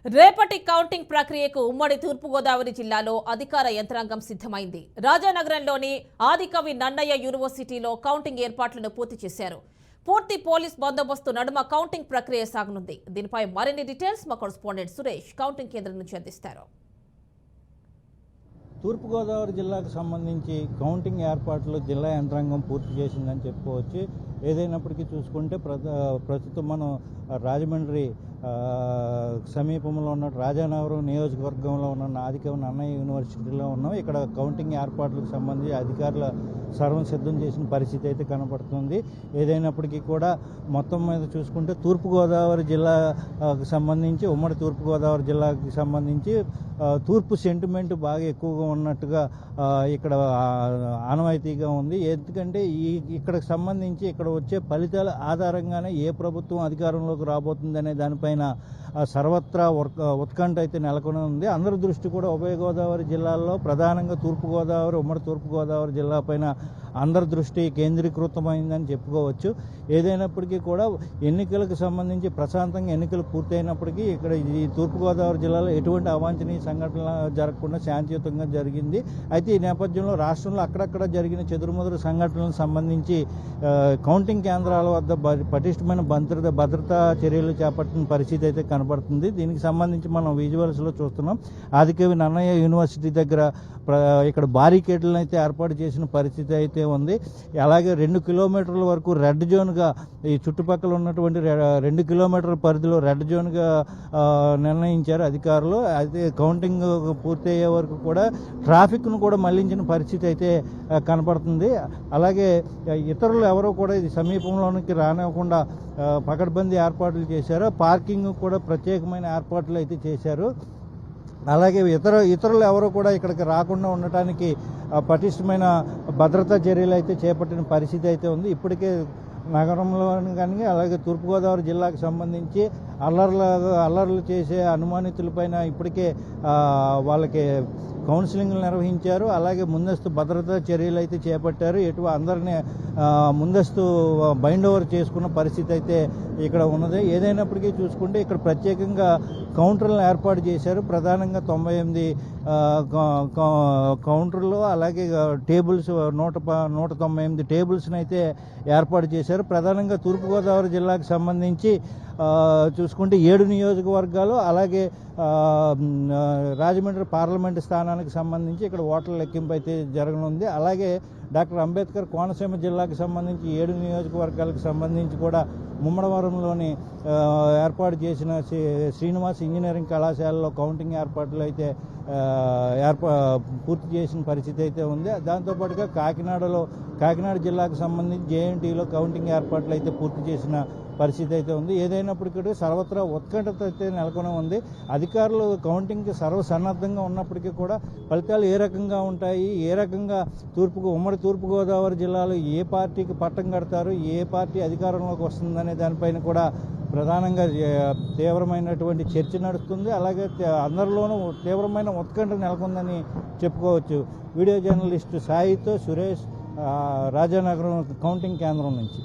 రేపటి కౌంటింగ్ ప్రక్రియకు ఉమ్మడి తూర్పుగోదావరి జిల్లాలో అధికార యంత్రాంగం సిద్ధమైంది. రాజానగరంలోని ఆదికవి నన్నయ్య యూనివర్సిటీలో కౌంటింగ్ ఏర్పాట్లను పూర్తి చేశారు. పూర్తి పోలీస్ బందోబస్తు నడుమ కౌంటింగ్ ప్రక్రియ సాగనుంది. దీనిపై మరిన్ని డీటెయిల్స్ మా కరెస్పాండెంట్ సురేష్ కౌంటింగ్ కేంద్రం నుంచి అందిస్తారు. తూర్పుగోదావరి జిల్లాకు సంబంధించి కౌంటింగ్ ఏర్పాట్లు జిల్లా యంత్రాంగం పూర్తి చేసిందని చెప్పుకోవచ్చు. ఏదైనప్పటికీ చూసుకుంటే ప్రస్తుతం మనం రాజమండ్రి సమీపంలో ఉన్న రాజానగరం నియోజకవర్గంలో ఉన్న ఆదికవి నన్నయ్య యూనివర్సిటీలో ఉన్నాం. ఇక్కడ కౌంటింగ్ ఏర్పాట్లకు సంబంధించి అధికారుల సర్వం సిద్ధం చేసిన పరిస్థితి అయితే కనపడుతుంది. ఏదైనప్పటికీ కూడా మొత్తం మీద చూసుకుంటే తూర్పుగోదావరి జిల్లాకు సంబంధించి ఉమ్మడి తూర్పుగోదావరి జిల్లాకి సంబంధించి తూర్పు సెంటిమెంట్ బాగా ఎక్కువగా ఉన్నట్టుగా ఇక్కడ ఆనవాయితీగా ఉంది. ఎందుకంటే ఇక్కడికి సంబంధించి ఇక్కడ వచ్చే ఫలితాల ఆధారంగానే ఏ ప్రభుత్వం అధికారంలోకి రాబోతుందనే దానిపైన సర్వత్రా ఉత్కంఠ అయితే నెలకొని ఉంది. అందరి దృష్టి కూడా ఉభయ గోదావరి జిల్లాల్లో ప్రధానంగా తూర్పుగోదావరి ఉమ్మడి తూర్పుగోదావరి జిల్లా పైన అందరి దృష్టి కేంద్రీకృతమైందని చెప్పుకోవచ్చు. ఏదైనప్పటికీ కూడా ఎన్నికలకు సంబంధించి ప్రశాంతంగా ఎన్నికలు పూర్తయినప్పటికీ ఇక్కడ ఈ తూర్పుగోదావరి జిల్లాలో ఎటువంటి అవాంఛనీయ సంఘటనలు జరగకుండా శాంతియుతంగా జరిగింది. అయితే ఈ నేపథ్యంలో రాష్ట్రంలో అక్కడక్కడ జరిగిన చెదురుమదురు సంఘటనలకు సంబంధించి కౌంటింగ్ కేంద్రాల వద్ద పటిష్టమైన భద్రతా చర్యలు చేపట్టిన పరిస్థితి అయితే కనబడుతుంది. దీనికి సంబంధించి మనం విజువల్స్లో చూస్తున్నాం. ఆదికవి నన్నయ్య యూనివర్సిటీ దగ్గర ఇక్కడ బారికేడ్లను అయితే ఏర్పాటు చేసిన పరిస్థితి అయితే ఉంది. అలాగే 2 కిలోమీటర్ల వరకు రెడ్ జోన్గా ఈ చుట్టుపక్కల ఉన్నటువంటి 2 కిలోమీటర్ల పరిధిలో రెడ్ జోన్గా నిర్ణయించారు అధికారులు. అయితే కౌంటింగ్ పూర్తయ్యే వరకు కూడా ట్రాఫిక్ను కూడా మళ్లించిన పరిస్థితి అయితే కనపడుతుంది. అలాగే ఇతరులు ఎవరో కూడా ఇది సమీపంలోనికి రానివ్వకుండా పకడ్బందీ ఏర్పాట్లు చేశారు. పార్కింగ్ కూడా ప్రత్యేకమైన ఏర్పాట్లు అయితే చేశారు. అలాగే ఇతరులు ఎవరు కూడా ఇక్కడికి రాకుండా ఉండటానికి పటిష్టమైన భద్రతా చర్యలు అయితే చేపట్టిన పరిస్థితి అయితే ఉంది. ఇప్పటికే నగరంలో కానీ అలాగే తూర్పుగోదావరి జిల్లాకు సంబంధించి అల్లర్లు చేసే అనుమానితులపైన ఇప్పటికే వాళ్ళకి కౌన్సిలింగ్లు నిర్వహించారు. అలాగే ముందస్తు భద్రతా చర్యలు అయితే చేపట్టారు. అందరినీ ముందస్తు బైండ్ ఓవర్ చేసుకున్న పరిస్థితి అయితే ఇక్కడ ఉన్నది. ఏదైనప్పటికీ చూసుకుంటే ఇక్కడ ప్రత్యేకంగా కౌంటర్లను ఏర్పాటు చేశారు. ప్రధానంగా 98 కౌంటర్లు అలాగే టేబుల్స్ 198 టేబుల్స్ని అయితే ఏర్పాటు చేశారు. ప్రధానంగా తూర్పుగోదావరి జిల్లాకు సంబంధించి చూసుకుంటే 7 నియోజకవర్గాలు అలాగే రాజమండ్రి పార్లమెంటు స్థానానికి సంబంధించి ఇక్కడ ఓట్ల లెక్కింపు అయితే జరగనుంది. అలాగే డాక్టర్ అంబేద్కర్ కోనసీమ జిల్లాకు సంబంధించి 7 నియోజకవర్గాలకు సంబంధించి కూడా ముమ్మడవరంలోని ఏర్పాటు చేసిన శ్రీనివాస్ ఇంజనీరింగ్ కళాశాలలో కౌంటింగ్ ఏర్పాట్లు అయితే పూర్తి చేసిన పరిస్థితి అయితే ఉంది. దాంతోపాటుగా కాకినాడ జిల్లాకు సంబంధించి జేఎన్టీలో కౌంటింగ్ ఏర్పాట్లు అయితే పూర్తి చేసిన పరిస్థితి అయితే ఉంది. ఏదైనప్పటికీ సర్వత్రా ఉత్కంఠత అయితే నెలకొని ఉంది. అధికారులు కౌంటింగ్కి సర్వసన్నద్ధంగా ఉన్నప్పటికీ కూడా ఫలితాలు ఏ రకంగా ఉంటాయి, ఏ రకంగా ఉమ్మడి తూర్పుగోదావరి జిల్లాలో ఏ పార్టీకి పట్టం కడతారు, ఏ పార్టీ అధికారంలోకి వస్తుందనే దానిపైన కూడా ప్రధానంగా తీవ్రమైనటువంటి చర్చ నడుస్తుంది. అలాగే అందరిలోనూ తీవ్రమైన ఉత్కంఠ నెలకొందని చెప్పుకోవచ్చు. వీడియో జర్నలిస్టు సాయితో సురేష్, రాజానగరం కౌంటింగ్ కేంద్రం నుంచి.